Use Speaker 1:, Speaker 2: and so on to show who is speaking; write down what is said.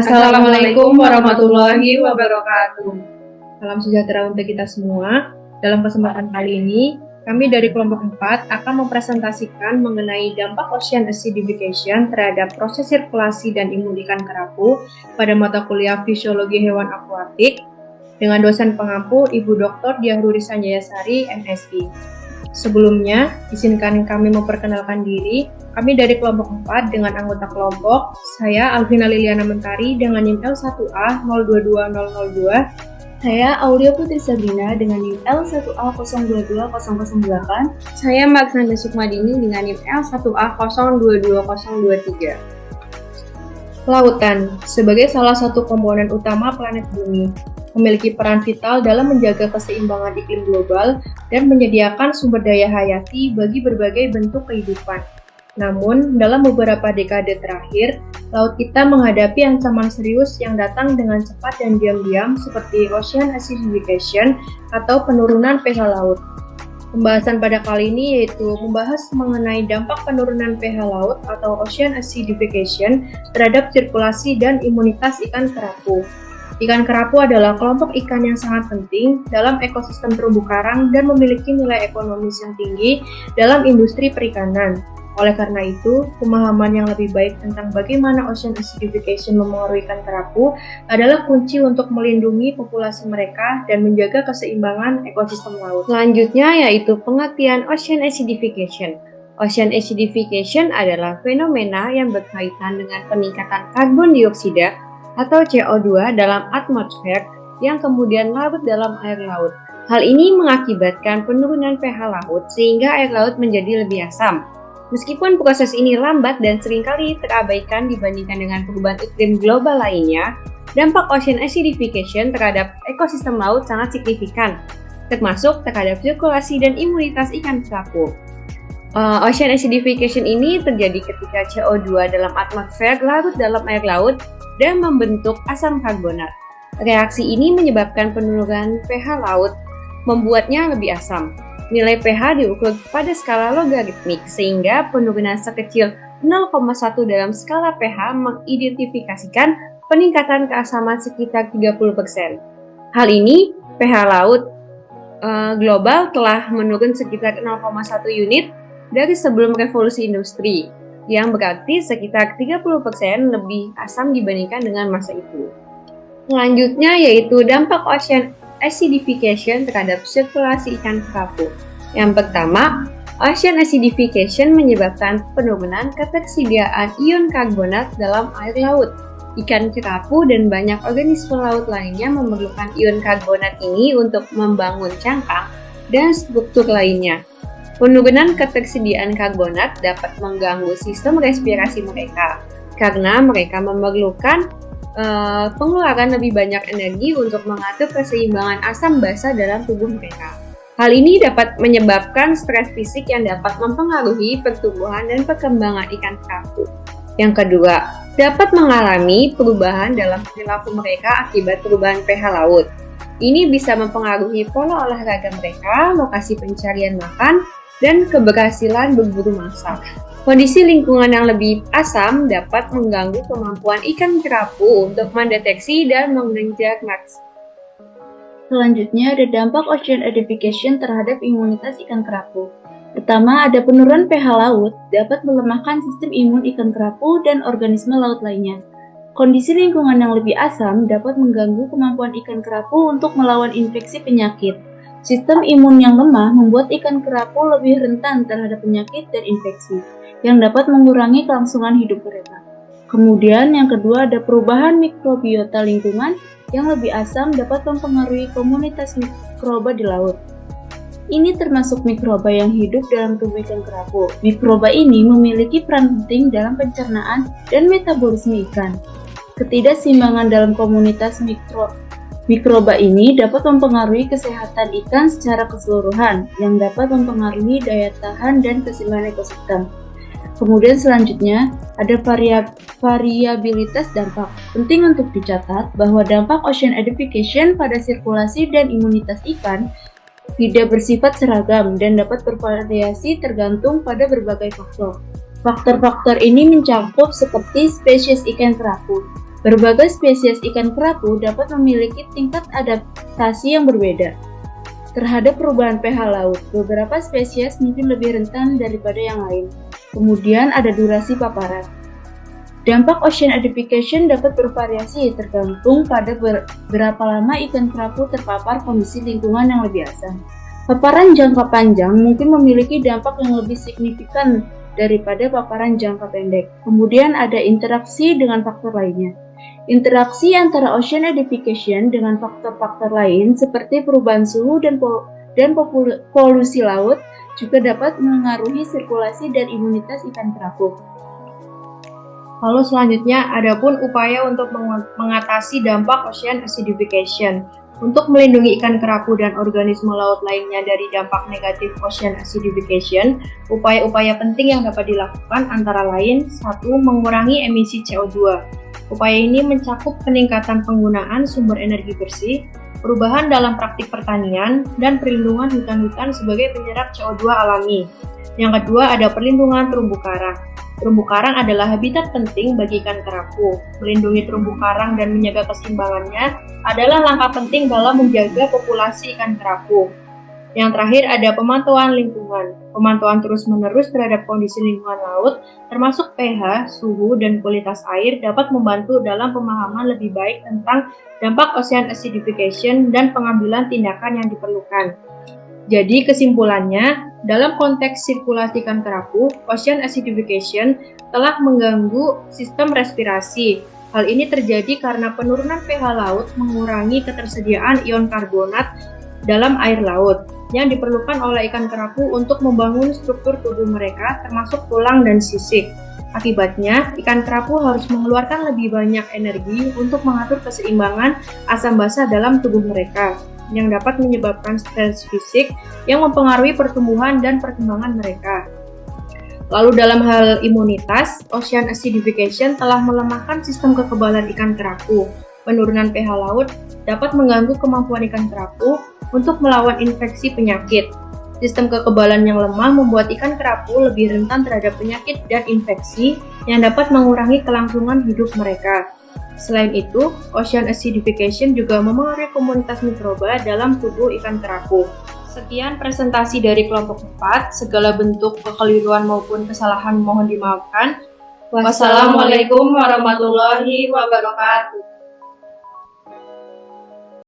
Speaker 1: Assalamualaikum warahmatullahi wabarakatuh. Salam sejahtera untuk kita semua. Dalam kesempatan kali ini, kami dari kelompok 4 akan mempresentasikan mengenai dampak ocean acidification terhadap proses sirkulasi dan imun ikan kerapu pada mata kuliah Fisiologi Hewan Akuatik dengan dosen pengampu Ibu Dr. Diah Ruri Sanjayasari, MSI. Sebelumnya, izinkan kami memperkenalkan diri. Kami dari kelompok 4 dengan anggota kelompok, saya Alvina Liliana Mentari dengan NIM L1A 022002.
Speaker 2: Saya Aulia Putri Sabrina dengan NIM L1A 022008.
Speaker 3: Saya Magsanda Sukmadini dengan NIM L1A 022023.
Speaker 1: Lautan, sebagai salah satu komponen utama planet bumi, memiliki peran vital dalam menjaga keseimbangan iklim global dan menyediakan sumber daya hayati bagi berbagai bentuk kehidupan. Namun, dalam beberapa dekade terakhir, laut kita menghadapi ancaman serius yang datang dengan cepat dan diam-diam seperti ocean acidification atau penurunan pH laut. Pembahasan pada kali ini yaitu membahas mengenai dampak penurunan pH laut atau ocean acidification terhadap sirkulasi dan imunitas ikan kerapu. Ikan kerapu adalah kelompok ikan yang sangat penting dalam ekosistem terumbu karang dan memiliki nilai ekonomis yang tinggi dalam industri perikanan. Oleh karena itu, pemahaman yang lebih baik tentang bagaimana ocean acidification memengaruhi ikan kerapu adalah kunci untuk melindungi populasi mereka dan menjaga keseimbangan ekosistem laut.
Speaker 3: Selanjutnya yaitu pengertian ocean acidification. Ocean acidification adalah fenomena yang berkaitan dengan peningkatan karbon dioksida atau CO2 dalam atmosfer yang kemudian larut dalam air laut. Hal ini mengakibatkan penurunan pH laut sehingga air laut menjadi lebih asam. Meskipun proses ini lambat dan seringkali terabaikan dibandingkan dengan perubahan iklim global lainnya, dampak ocean acidification terhadap ekosistem laut sangat signifikan, termasuk terhadap sirkulasi dan imunitas ikan kerapu. Ocean acidification ini terjadi ketika CO2 dalam atmosfer larut dalam air laut dan membentuk asam karbonat. Reaksi ini menyebabkan penurunan pH laut, membuatnya lebih asam. Nilai pH diukur pada skala logaritmik, sehingga penurunan sekecil 0,1 dalam skala pH mengidentifikasikan peningkatan keasaman sekitar 30%. Hal ini, pH laut global telah menurun sekitar 0,1 unit dari sebelum revolusi industri, yang berarti sekitar 30% lebih asam dibandingkan dengan masa itu. Selanjutnya yaitu dampak ocean acidification terhadap sirkulasi ikan kerapu. Yang pertama, ocean acidification menyebabkan penurunan ketersediaan ion karbonat dalam air laut. Ikan kerapu dan banyak organisme laut lainnya memerlukan ion karbonat ini untuk membangun cangkang dan struktur lainnya. Penurunan ketersediaan karbonat dapat mengganggu sistem respirasi mereka karena mereka memerlukan pengeluaran lebih banyak energi untuk mengatur keseimbangan asam basa dalam tubuh mereka. Hal ini dapat menyebabkan stres fisik yang dapat mempengaruhi pertumbuhan dan perkembangan ikan kerapu. Yang kedua, dapat mengalami perubahan dalam perilaku mereka akibat perubahan pH laut. Ini bisa mempengaruhi pola olahraga mereka, lokasi pencarian makan, dan keberhasilan berburu mangsa. Kondisi lingkungan yang lebih asam dapat mengganggu kemampuan ikan kerapu untuk mendeteksi dan mengejar maks.
Speaker 2: Selanjutnya ada dampak ocean acidification terhadap imunitas ikan kerapu. Pertama, ada penurunan pH laut dapat melemahkan sistem imun ikan kerapu dan organisme laut lainnya. Kondisi lingkungan yang lebih asam dapat mengganggu kemampuan ikan kerapu untuk melawan infeksi penyakit. Sistem imun yang lemah membuat ikan kerapu lebih rentan terhadap penyakit dan infeksi, yang dapat mengurangi kelangsungan hidup mereka. Kemudian yang kedua ada perubahan mikrobiota lingkungan yang lebih asam dapat mempengaruhi komunitas mikroba di laut. Ini termasuk mikroba yang hidup dalam tubuh ikan kerapu. Mikroba ini memiliki peran penting dalam pencernaan dan metabolisme ikan. Ketidakseimbangan dalam komunitas mikroba ini dapat mempengaruhi kesehatan ikan secara keseluruhan, yang dapat mempengaruhi daya tahan dan keseimbangan ekosistem. Kemudian selanjutnya ada variabilitas dampak. Penting untuk dicatat bahwa dampak ocean acidification pada sirkulasi dan imunitas ikan tidak bersifat seragam dan dapat bervariasi tergantung pada berbagai faktor. Faktor-faktor ini mencakup seperti spesies ikan kerapu, Berbagai spesies ikan kerapu dapat memiliki tingkat adaptasi yang berbeda terhadap perubahan pH laut. Beberapa spesies mungkin lebih rentan daripada yang lain. Kemudian ada durasi paparan. Dampak ocean acidification dapat bervariasi tergantung pada berapa lama ikan kerapu terpapar kondisi lingkungan yang lebih asam. Paparan jangka panjang mungkin memiliki dampak yang lebih signifikan daripada paparan jangka pendek. Kemudian ada interaksi dengan faktor lainnya. Interaksi antara ocean acidification dengan faktor-faktor lain seperti perubahan suhu dan polusi laut juga dapat mengaruhi sirkulasi dan imunitas ikan kerapu.
Speaker 1: Lalu selanjutnya, ada pun upaya untuk mengatasi dampak ocean acidification. Untuk melindungi ikan kerapu dan organisme laut lainnya dari dampak negatif ocean acidification, upaya-upaya penting yang dapat dilakukan antara lain: 1. Mengurangi emisi CO2. Upaya ini mencakup peningkatan penggunaan sumber energi bersih, perubahan dalam praktik pertanian, dan perlindungan hutan-hutan sebagai penyerap CO2 alami. Yang kedua, ada perlindungan terumbu karang. Terumbu karang adalah habitat penting bagi ikan kerapu. Melindungi terumbu karang dan menjaga keseimbangannya adalah langkah penting dalam menjaga populasi ikan kerapu. Yang terakhir ada pemantauan lingkungan. Pemantauan terus-menerus terhadap kondisi lingkungan laut, termasuk pH, suhu, dan kualitas air dapat membantu dalam pemahaman lebih baik tentang dampak ocean acidification dan pengambilan tindakan yang diperlukan. Jadi kesimpulannya, dalam konteks sirkulasi ikan kerapu, ocean acidification telah mengganggu sistem respirasi. Hal ini terjadi karena penurunan pH laut mengurangi ketersediaan ion karbonat dalam air laut yang diperlukan oleh ikan kerapu untuk membangun struktur tubuh mereka, termasuk tulang dan sisik. Akibatnya, ikan kerapu harus mengeluarkan lebih banyak energi untuk mengatur keseimbangan asam basa dalam tubuh mereka, yang dapat menyebabkan stres fisik yang mempengaruhi pertumbuhan dan perkembangan mereka. Lalu dalam hal imunitas, ocean acidification telah melemahkan sistem kekebalan ikan kerapu. Penurunan pH laut dapat mengganggu kemampuan ikan kerapu untuk melawan infeksi penyakit. Sistem kekebalan yang lemah membuat ikan kerapu lebih rentan terhadap penyakit dan infeksi yang dapat mengurangi kelangsungan hidup mereka. Selain itu, ocean acidification juga memengaruhi komunitas mikroba dalam tubuh ikan kerapu. Sekian presentasi dari kelompok 4, segala bentuk kekeliruan maupun kesalahan mohon dimaafkan. Wassalamualaikum warahmatullahi wabarakatuh.